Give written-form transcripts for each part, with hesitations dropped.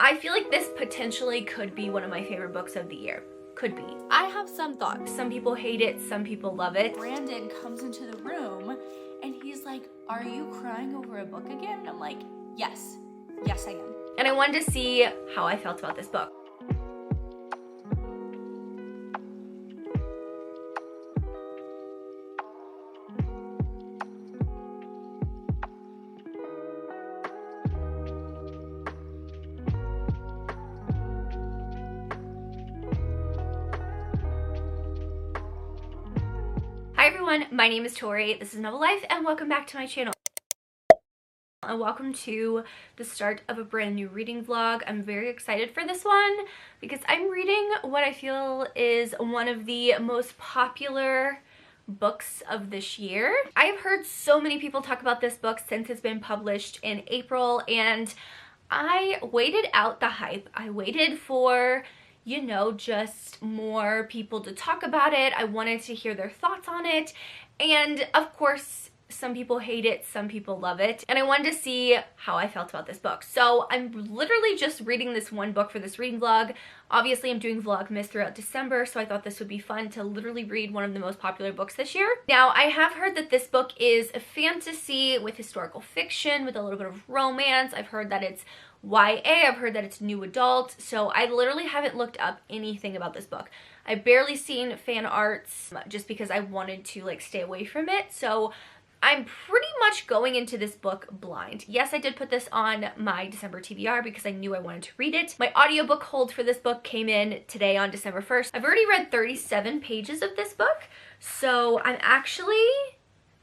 I feel like this potentially could be one of my favorite books of the year. Could be. I have some thoughts. Some people hate it, some people love it. Brandon comes into the room and he's like, "Are you crying over a book again?" And I'm like, yes I am. And I wanted to see how I felt about this book. Hi everyone, my name is Tori, this is Novel Life, and welcome back to my channel. And welcome to the start of a brand new reading vlog. I'm very excited for this one because I'm reading what I feel is one of the most popular books of this year. I've heard so many people talk about this book since it's been published in April, and I waited out the hype. I waited for, you know, just more people to talk about it. I wanted to hear their thoughts on it. And of course, some people hate it, some people love it. And I wanted to see how I felt about this book. So I'm literally just reading this one book for this reading vlog. Obviously, I'm doing Vlogmas throughout December, so I thought this would be fun to literally read one of the most popular books this year. Now, I have heard that this book is a fantasy with historical fiction, with a little bit of romance. I've heard that it's YA, I've heard that it's new adult, so I literally haven't looked up anything about this book. I've barely seen fan arts just because I wanted to like stay away from it, so I'm pretty much going into this book blind. Yes, I did put this on my December TBR because I knew I wanted to read it. My audiobook hold for this book came in today on December 1st. I've already read 37 pages of this book, so I'm actually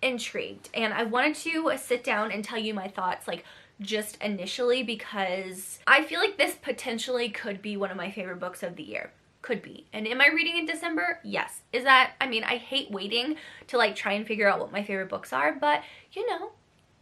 intrigued, and I wanted to sit down and tell you my thoughts like just initially because I feel like this potentially could be one of my favorite books of the year. Could be. And am I reading in December? Yes. Is that, I mean, I hate waiting to like try and figure out what my favorite books are, but you know,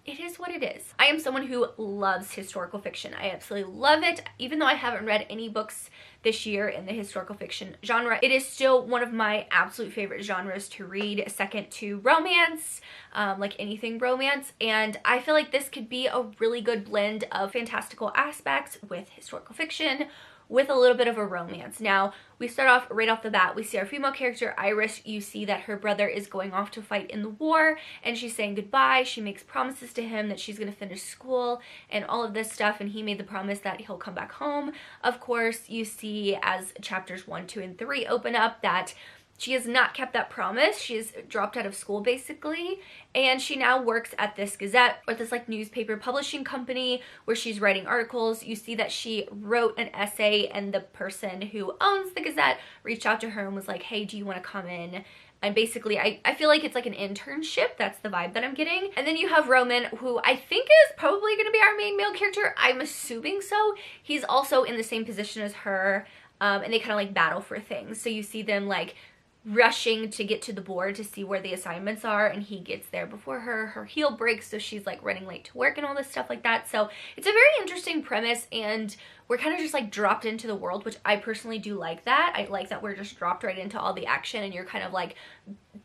it is what it is. I am someone who loves historical fiction. I absolutely love it. Even though I haven't read any books this year in the historical fiction genre, it is still one of my absolute favorite genres to read, second to romance, like anything romance. And I feel like this could be a really good blend of fantastical aspects with historical fiction, with a little bit of a romance. Now, we start off right off the bat, we see our female character, Iris. You see that her brother is going off to fight in the war, and she's saying goodbye. She makes promises to him that she's gonna finish school and all of this stuff, and he made the promise that he'll come back home. Of course, you see as chapters 1, 2, and 3 open up that she has not kept that promise. She has dropped out of school basically, and she now works at this Gazette, or this like newspaper publishing company where she's writing articles. You see that she wrote an essay, and the person who owns the Gazette reached out to her and was like, hey, do you want to come in? And basically, I feel like it's like an internship. That's the vibe that I'm getting. And then you have Roman, who I think is probably going to be our main male character. I'm assuming so. He's also in the same position as her, and they kind of like battle for things. So you see them like rushing to get to the board to see where the assignments are, and he gets there before her heel breaks, so she's like running late to work and all this stuff like that. So it's a very interesting premise, and we're kind of just like dropped into the world, which I personally do like that. I like that we're just dropped right into all the action, and you're kind of like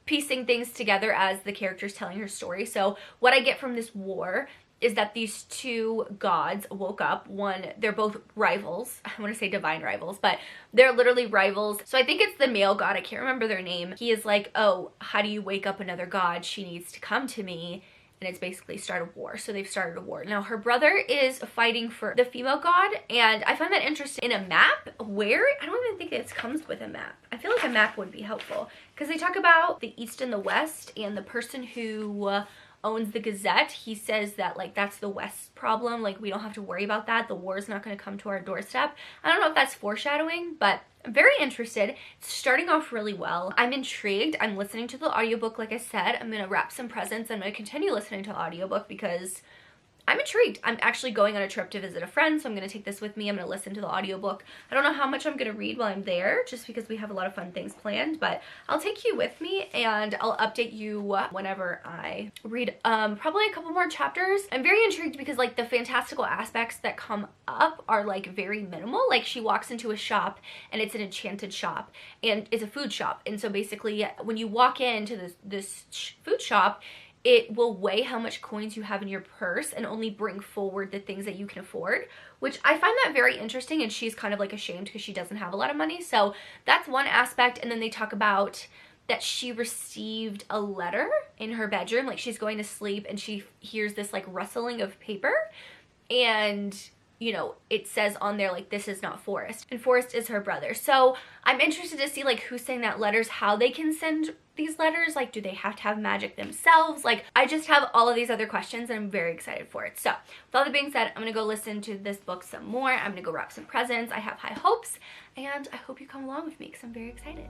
piecing things together as the character's telling her story. So what I get from this war is that these two gods woke up. One, they're both rivals. I want to say divine rivals, but they're literally rivals. So I think it's the male god. I can't remember their name. He is like, oh, how do you wake up another god? She needs to come to me. And it's basically start a war. So they've started a war. Now her brother is fighting for the female god, and I find that interesting. In a map, where? I don't even think it comes with a map. I feel like a map would be helpful because they talk about the East and the West, and the person who owns the Gazette, he says that like that's the West problem, like we don't have to worry about that, the war is not going to come to our doorstep. I don't know if that's foreshadowing, but I'm very interested. It's starting off really well. I'm intrigued. I'm listening to the audiobook. Like I said, I'm going to wrap some presents. I'm going to continue listening to the audiobook because I'm intrigued. I'm actually going on a trip to visit a friend, so I'm going to take this with me. I'm going to listen to the audiobook. I don't know how much I'm going to read while I'm there, just because we have a lot of fun things planned, but I'll take you with me, and I'll update you whenever I read probably a couple more chapters. I'm very intrigued because like the fantastical aspects that come up are like very minimal. Like she walks into a shop, and it's an enchanted shop, and it's a food shop, and so basically when you walk into this food shop, it will weigh how much coins you have in your purse and only bring forward the things that you can afford, which I find that very interesting. And she's kind of like ashamed because she doesn't have a lot of money. So that's one aspect. And then they talk about that she received a letter in her bedroom. Like she's going to sleep and she hears this like rustling of paper, and you know, it says on there like, this is not Forrest, and Forrest is her brother. So I'm interested to see like who's saying that letters, how they can send these letters. Like, do they have to have magic themselves? Like, I just have all of these other questions and I'm very excited for it. So with all that being said, I'm gonna go listen to this book some more. I'm gonna go wrap some presents. I have high hopes and I hope you come along with me because I'm very excited.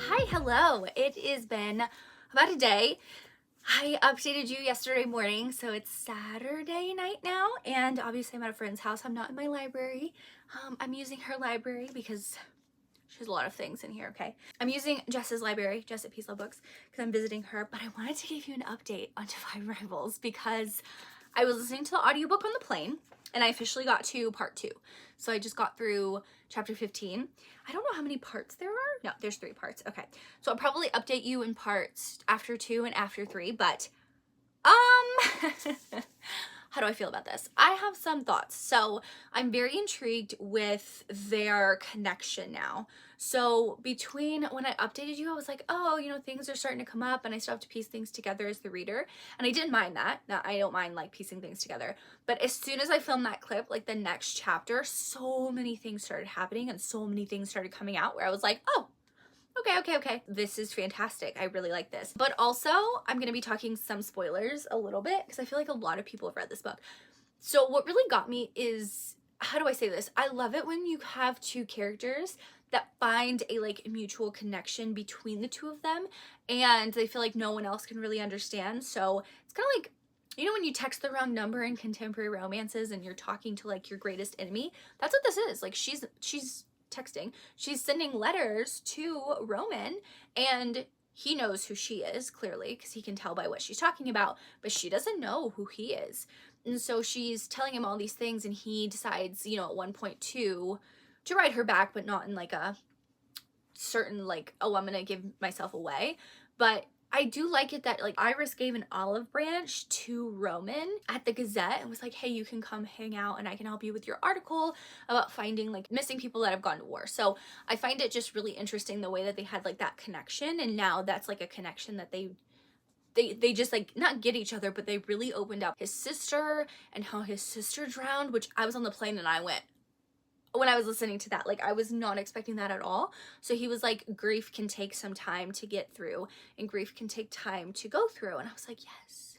Hi, hello. It has been about a day. I updated you yesterday morning, so it's Saturday night now, and obviously I'm at a friend's house. I'm not in my library. I'm using her library because she has a lot of things in here, okay? I'm using Jess's library, Jess at Peace Love Books, because I'm visiting her, but I wanted to give you an update on Divine Rivals because I was listening to the audiobook on the plane, and I officially got to part 2. So I just got through chapter 15. I don't know how many parts there are. No, there's 3 parts. Okay. So I'll probably update you in parts after 2 and after 3, but how do I feel about this? I have some thoughts. So I'm very intrigued with their connection now. So between when I updated you, I was like, oh, you know, things are starting to come up and I still have to piece things together as the reader. And I didn't mind that. Now, I don't mind like piecing things together. But as soon as I filmed that clip, like the next chapter, so many things started happening and so many things started coming out where I was like, oh, okay. This is fantastic. I really like this. But also, I'm going to be talking some spoilers a little bit because I feel like a lot of people have read this book. So what really got me is, how do I say this? I love it when you have 2 characters that find a like mutual connection between the 2 of them and they feel like no one else can really understand. So it's kind of like, you know, when you text the wrong number in contemporary romances and you're talking to like your greatest enemy, that's what this is. Like she's texting, she's sending letters to Roman and he knows who she is clearly because he can tell by what she's talking about, but she doesn't know who he is. And so she's telling him all these things and he decides, you know, at one point to write her back, but not in like a certain like, oh, I'm gonna give myself away. But I do like it that like Iris gave an olive branch to Roman at the Gazette and was like, hey, you can come hang out and I can help you with your article about finding like missing people that have gone to war. So I find it just really interesting the way that they had like that connection, and now that's like a connection that they just like not get each other, but they really opened up his sister and how his sister drowned, which I was on the plane and I went, when I was listening to that, like I was not expecting that at all. So he was like, grief can take some time to get through and grief can take time to go through. And I was like, yes,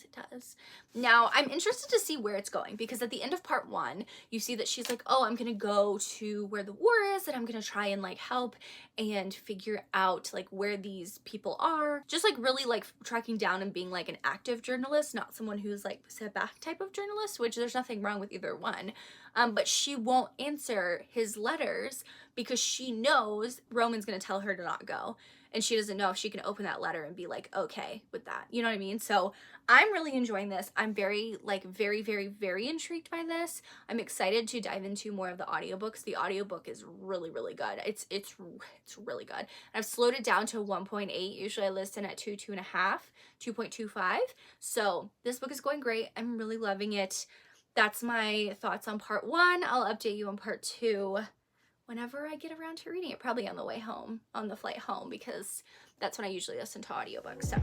it does. Now I'm interested to see where it's going because at the end of part 1, you see that she's like, oh, I'm gonna go to where the war is and I'm gonna try and like help and figure out like where these people are. Just like really like tracking down and being like an active journalist, not someone who's like sit back type of journalist, which there's nothing wrong with either one. But she won't answer his letters because she knows Roman's gonna tell her to not go. And she doesn't know if she can open that letter and be like, okay with that. You know what I mean? So I'm really enjoying this. I'm very intrigued by this. I'm excited to dive into more of the audiobooks. The audiobook is really good. It's really good. And I've slowed it down to 1.8. Usually I listen at 2.5, 2.25. So this book is going great. I'm really loving it. That's my thoughts on part 1. I'll update you on part 2 whenever I get around to reading it, probably on the way home, on the flight home, because that's when I usually listen to audiobooks. So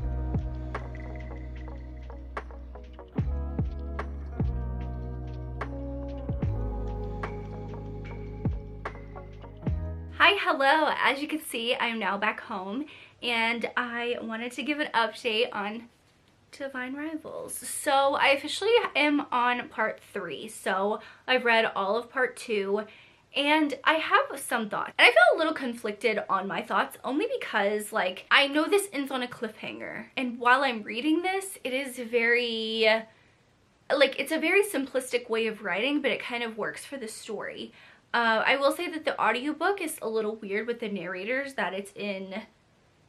hi, hello. As you can see, I'm now back home and I wanted to give an update on Divine Rivals. So I officially am on part 3. So I've read all of part 2 And I have some thoughts. And I feel a little conflicted on my thoughts only because like I know this ends on a cliffhanger. And while I'm reading this, it is very like it's a very simplistic way of writing, but it kind of works for the story. I will say that the audiobook is a little weird with the narrators, that it's in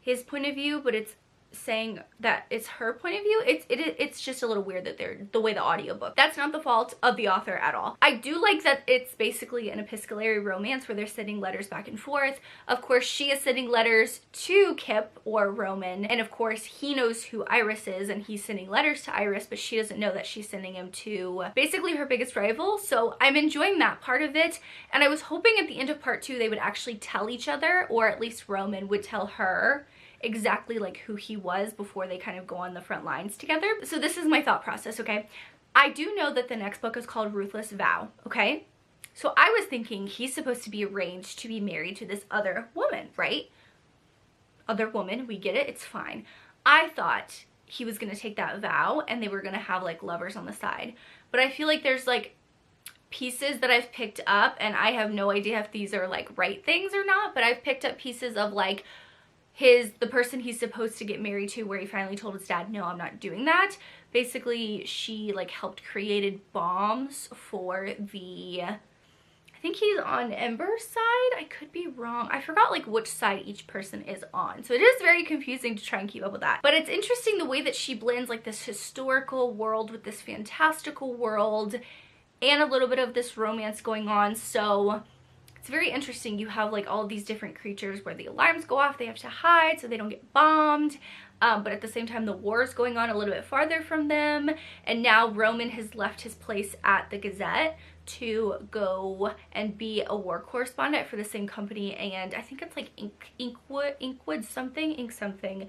his point of view, but it's saying that it's her point of view. It's just a little weird that they're the way the audiobook. That's not the fault of the author at all. I do like that it's basically an epistolary romance where they're sending letters back and forth. Of course, she is sending letters to Kip or Roman, and of course he knows who Iris is and he's sending letters to Iris, but she doesn't know that she's sending him to basically her biggest rival. So I'm enjoying that part of it, and I was hoping at the end of part 2 they would actually tell each other, or at least Roman would tell her exactly like who he was before they kind of go on the front lines together. So this is my thought process, okay? I do know that the next book is called Ruthless Vow, okay? So I was thinking he's supposed to be arranged to be married to this other woman, right? Other woman, we get it, it's fine. I thought he was gonna take that vow and they were gonna have like lovers on the side. But I feel like there's like pieces that I've picked up, and I have no idea if these are like right things or not, but I've picked up pieces of like the person he's supposed to get married to, where he finally told his dad, no, I'm not doing that. Basically, she like helped created bombs for the, I think he's on Ember's side. I could be wrong. I forgot like which side each person is on. So it is very confusing to try and keep up with that. But it's interesting the way that she blends like this historical world with this fantastical world and a little bit of this romance going on. So it's very interesting. You have like all of these different creatures where the alarms go off, they have to hide so they don't get bombed, but at the same time the war is going on a little bit farther from them, and now Roman has left his place at the Gazette to go and be a war correspondent for the same company, and I think it's like Ink something,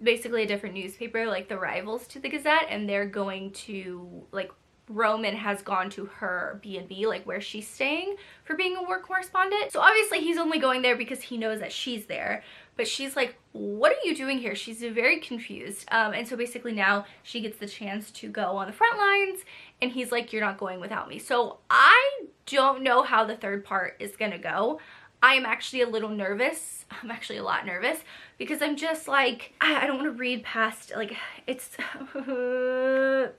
basically a different newspaper, like the rivals to the Gazette, and they're going to like, Roman has gone to her B&B, like where she's staying, for being a war correspondent. So obviously he's only going there because he knows that she's there, but she's like, what are you doing here? She's very confused. And so basically now she gets the chance to go on the front lines, and he's like, you're not going without me. So I don't know how the third part is gonna go. I am actually a little nervous. I'm actually a lot nervous because I'm just like, I don't want to read past, like, it's,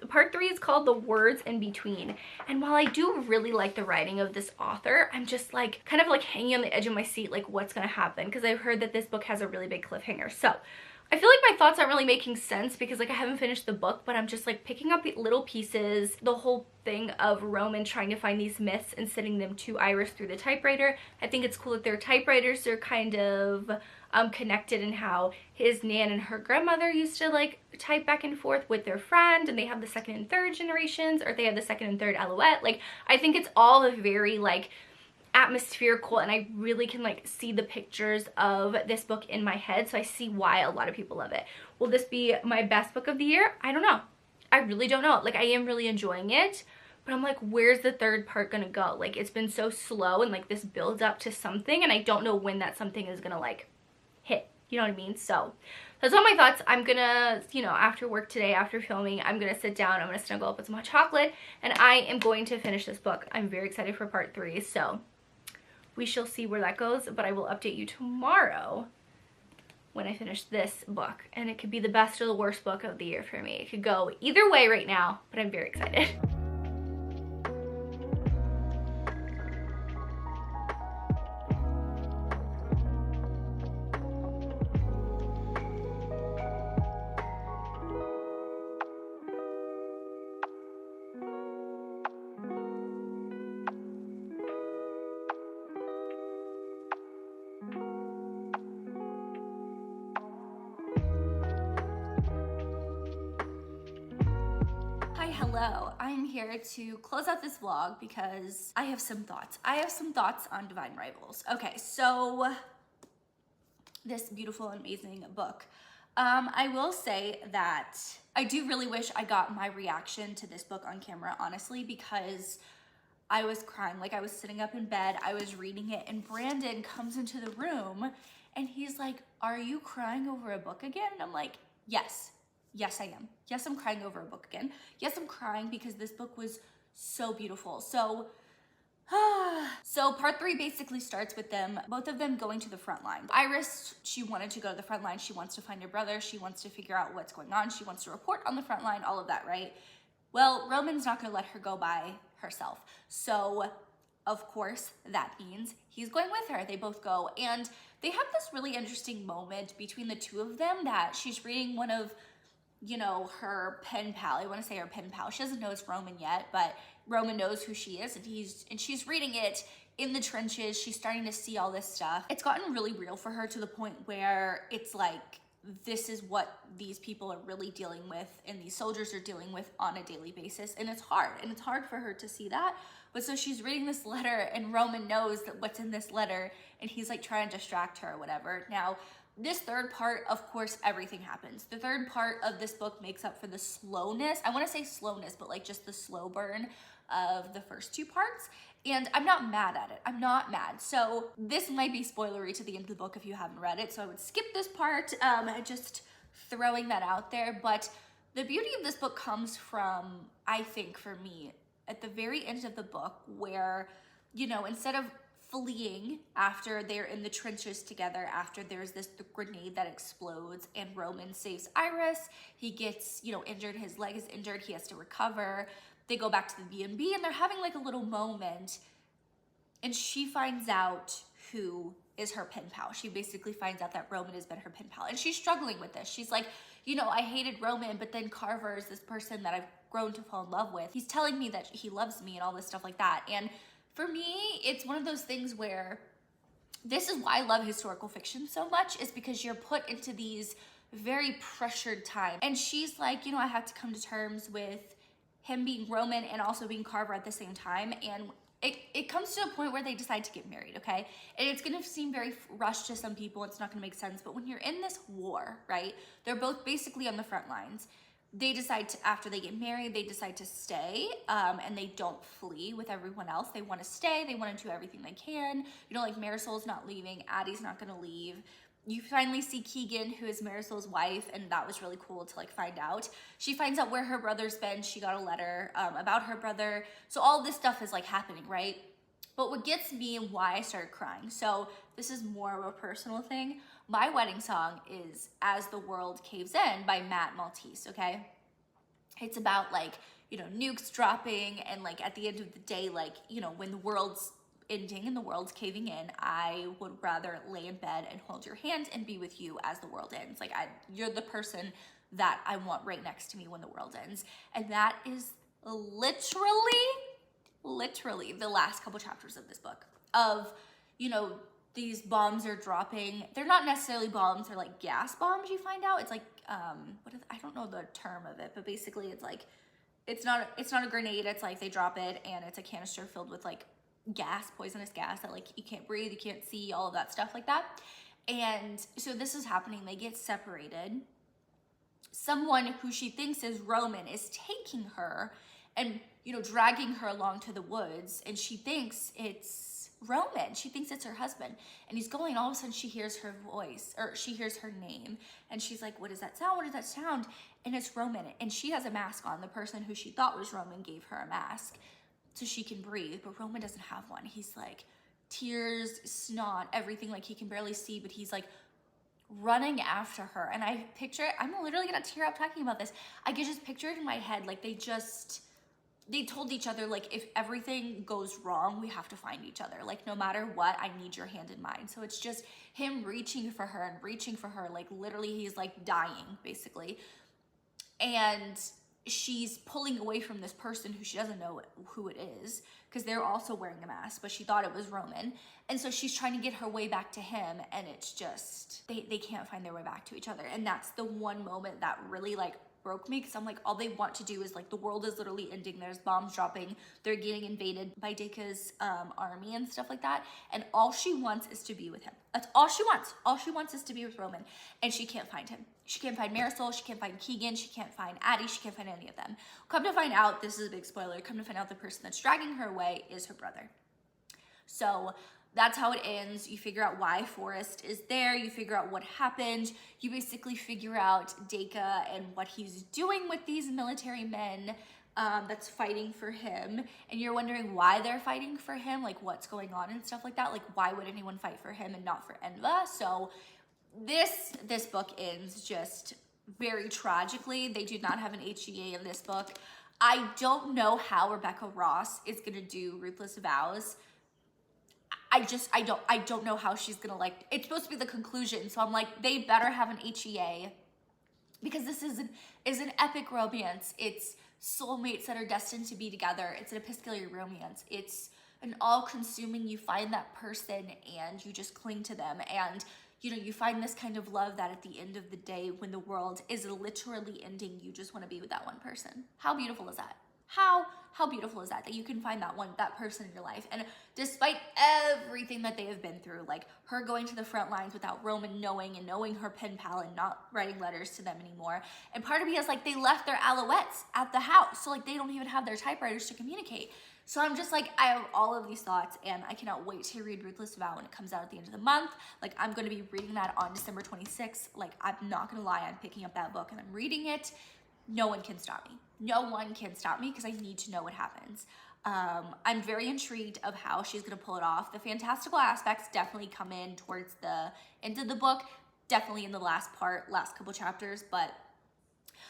part 3 is called The Words in Between. And while I do really like the writing of this author, I'm just like, kind of like hanging on the edge of my seat, like what's going to happen? Because I've heard that this book has a really big cliffhanger. So I feel like my thoughts aren't really making sense because like I haven't finished the book, but I'm just like picking up little pieces. The whole thing of Roman trying to find these myths and sending them to Iris through the typewriter. I think it's cool that their typewriters are kind of connected, and how his nan and her grandmother used to like type back and forth with their friend, and they have the second and third generations, or they have the second and third Alouette. Like I think it's all very like atmospherical, and I really can like see the pictures of this book in my head, so I see why a lot of people love it. Will this be my best book of the year? I don't know. I really don't know. Like I am really enjoying it, but I'm like, where's the third part gonna go? Like it's been so slow, and like this builds up to something, and I don't know when that something is gonna like hit, you know what I mean? So that's all my thoughts. I'm gonna, you know, after work today, after filming, I'm gonna sit down, I'm gonna snuggle up with some hot chocolate, and I am going to finish this book. I'm very excited for part 3, so we shall see where that goes, but I will update you tomorrow when I finish this book, and it could be the best or the worst book of the year for me. It could go either way right now, but I'm very excited. Hello, I'm here to close out this vlog because I have some thoughts. I have some thoughts on Divine Rivals. Okay, so this beautiful, amazing book. I will say that I do really wish I got my reaction to this book on camera, honestly, because I was crying. Like I was sitting up in bed, I was reading it, and Brandon comes into the room and he's like, are you crying over a book again? And I'm like, yes. Yes, I am. Yes, I'm crying over a book again. Yes, I'm crying because this book was so beautiful. So So part 3 basically starts with them, both of them going to the front line. Iris, she wanted to go to the front line. She wants to find her brother. She wants to figure out what's going on. She wants to report on the front line, all of that, right? Well, Roman's not gonna let her go by herself. So of course, that means he's going with her. They both go, and they have this really interesting moment between the two of them that she's reading one of, you know, her pen pal. I want to say her pen pal. She doesn't know it's Roman yet, but Roman knows who she is, and she's reading it in the trenches. She's starting to see all this stuff. It's gotten really real for her to the point where it's like, this is what these people are really dealing with and these soldiers are dealing with on a daily basis. And it's hard for her to see that. But so she's reading this letter and Roman knows that what's in this letter and he's like trying to distract her or whatever. Now, this third part, of course, everything happens. The third part of this book makes up for the slowness. I want to say slowness, but like just the slow burn of the first 2 parts. And I'm not mad at it. I'm not mad. So this might be spoilery to the end of the book if you haven't read it. So I would skip this part, just throwing that out there. But the beauty of this book comes from, I think for me, at the very end of the book where, you know, instead of fleeing after they're in the trenches together, after there's the grenade that explodes and Roman saves Iris, he gets, you know, injured, his leg is injured, he has to recover. They go back to the B&B and they're having like a little moment and she finds out who is her pen pal. She basically finds out that Roman has been her pen pal and she's struggling with this. She's like, you know, I hated Roman, but then Carver is this person that I've grown to fall in love with. He's telling me that he loves me and all this stuff like that. And for me, it's one of those things where this is why I love historical fiction so much, is because you're put into these very pressured times. And she's like, you know, I have to come to terms with him being Roman and also being Carver at the same time. And it comes to a point where they decide to get married, okay? And it's gonna seem very rushed to some people. It's not gonna make sense. But when you're in this war, right? They're both basically on the front lines. They decide to, after they get married, they decide to stay and they don't flee with everyone else. They want to stay. They want to do everything they can. You know, like Marisol's not leaving. Addie's not going to leave. You finally see Keegan, who is Marisol's wife, and that was really cool to like find out. She finds out where her brother's been. She got a letter about her brother. So all this stuff is like happening, right? But what gets me and why I started crying, so this is more of a personal thing. My wedding song is As the World Caves In by Matt Maltese, okay? It's about like, you know, nukes dropping and like at the end of the day, like, you know, when the world's ending and the world's caving in, I would rather lay in bed and hold your hand and be with you as the world ends. Like you're the person that I want right next to me when the world ends. And that is literally the last couple chapters of this book of, you know, these bombs are dropping. They're not necessarily bombs, they're like gas bombs, you find out. It's like, I don't know the term of it, but basically it's like, it's not a grenade, it's like they drop it and it's a canister filled with like gas, poisonous gas that like you can't breathe, you can't see, all of that stuff like that. And so this is happening, they get separated. Someone who she thinks is Roman is taking her and, you know, dragging her along to the woods, and she thinks it's Roman. She thinks it's her husband, and he's going, all of a sudden she hears her voice, or she hears her name, and she's like, what does that sound? What does that sound? And it's Roman, and she has a mask on. The person who she thought was Roman gave her a mask so she can breathe, but Roman doesn't have one. He's like tears, snot, everything, like he can barely see, but he's like running after her. And I picture it, I'm literally gonna tear up talking about this. I can just picture it in my head, like they told each other, like, if everything goes wrong, we have to find each other. Like, no matter what, I need your hand in mine. So it's just him reaching for her and reaching for her. Like, literally, he's, like, dying, basically. And she's pulling away from this person who she doesn't know who it is, because they're also wearing a mask, but she thought it was Roman. And so she's trying to get her way back to him, and it's just, they can't find their way back to each other. And that's the one moment that really, like, broke me, because I'm like, all they want to do is, like, the world is literally ending, there's bombs dropping, they're getting invaded by Deka's army and stuff like that, and all she wants is to be with him. That's all she wants. All she wants is to be with Roman, and she can't find him. She can't find Marisol, she can't find Keegan, she can't find Addie, she can't find any of them. Come to find out, this is a big spoiler, come to find out the person that's dragging her away is her brother. So that's how it ends. You figure out why Forrest is there. You figure out what happened. You basically figure out Deka and what he's doing with these military men. that's fighting for him, and you're wondering why they're fighting for him, like what's going on and stuff like that. Like, why would anyone fight for him and not for Enva? So this book ends just very tragically. They do not have an HEA in this book. I don't know how Rebecca Ross is gonna do Ruthless Vows. I don't know how she's gonna, like, it's supposed to be the conclusion, so I'm like, they better have an HEA, because this is an epic romance. It's soulmates that are destined to be together. It's an epistolary romance. It's an all-consuming, you find that person and you just cling to them, and you know, you find this kind of love that at the end of the day, when the world is literally ending, you just want to be with that one person. How beautiful is that? How beautiful is that you can find that person in your life? And despite everything that they have been through, like her going to the front lines without Roman knowing, and knowing her pen pal and not writing letters to them anymore. And part of me is like, they left their alouettes at the house, so like they don't even have their typewriters to communicate. So I'm just like, I have all of these thoughts, and I cannot wait to read Ruthless Vow when it comes out at the end of the month. Like, I'm gonna be reading that on December 26th. Like, I'm not gonna lie, I'm picking up that book and I'm reading it. No one can stop me. No one can stop me, because I need to know what happens. I'm very intrigued of how she's gonna pull it off. The fantastical aspects definitely come in towards the end of the book, definitely in the last couple chapters, but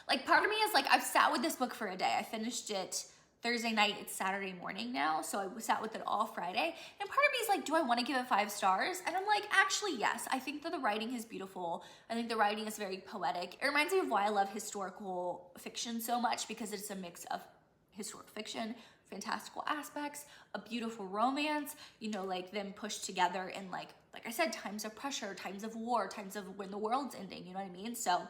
like, part of me is like, I've sat with this book for a day. I finished it Thursday night, it's Saturday morning now, so I sat with it all Friday, and part of me is like, do I want to give it 5 stars? And I'm like, actually, yes. I think that the writing is beautiful. I think the writing is very poetic. It reminds me of why I love historical fiction so much, because it's a mix of historical fiction, fantastical aspects, a beautiful romance, you know, like them pushed together in like I said, times of pressure, times of war, times of when the world's ending, you know what I mean? So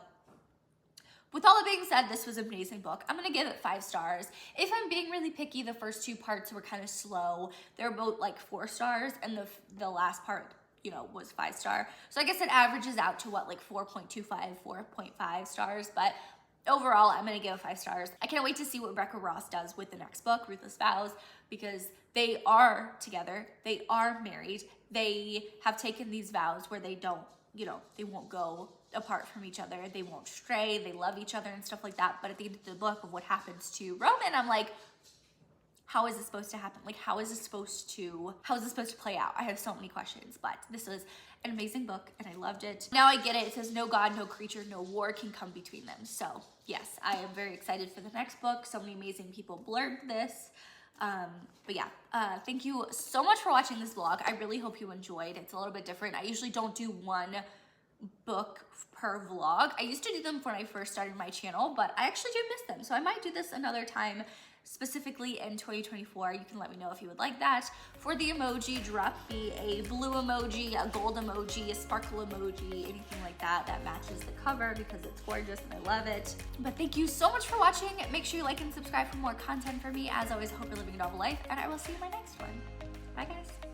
with all that being said, this was an amazing book. I'm gonna give it 5 stars. If I'm being really picky, the first 2 parts were kind of slow. They're both like 4 stars, and the last part, you know, was 5 star. So I guess it averages out to what, like 4.25, 4.5 stars, but overall, I'm gonna give it 5 stars. I can't wait to see what Rebecca Ross does with the next book, Ruthless Vows, because they are together, they are married, they have taken these vows where they don't, you know, they won't go apart from each other, they won't stray, they love each other and stuff like that. But at the end of the book, of what happens to Roman, I'm like, how is this supposed to happen? Like, how is this supposed to play out? I have so many questions, but this was an amazing book and I loved it. Now I get it. It says no God, no creature, no war can come between them. So yes, I am very excited for the next book. So many amazing people blurbed this. But yeah, thank you so much for watching this vlog. I really hope you enjoyed. It's a little bit different. I usually don't do one book per vlog. I used to do them when I first started my channel, but I actually do miss them. So I might do this another time, specifically in 2024. You can let me know if you would like that. For the emoji, drop me a blue emoji, a gold emoji, a sparkle emoji, anything like that that matches the cover, because it's gorgeous and I love it. But thank you so much for watching. Make sure you like and subscribe for more content for me. As always, I hope you're living a novel life, and I will see you in my next one. Bye guys.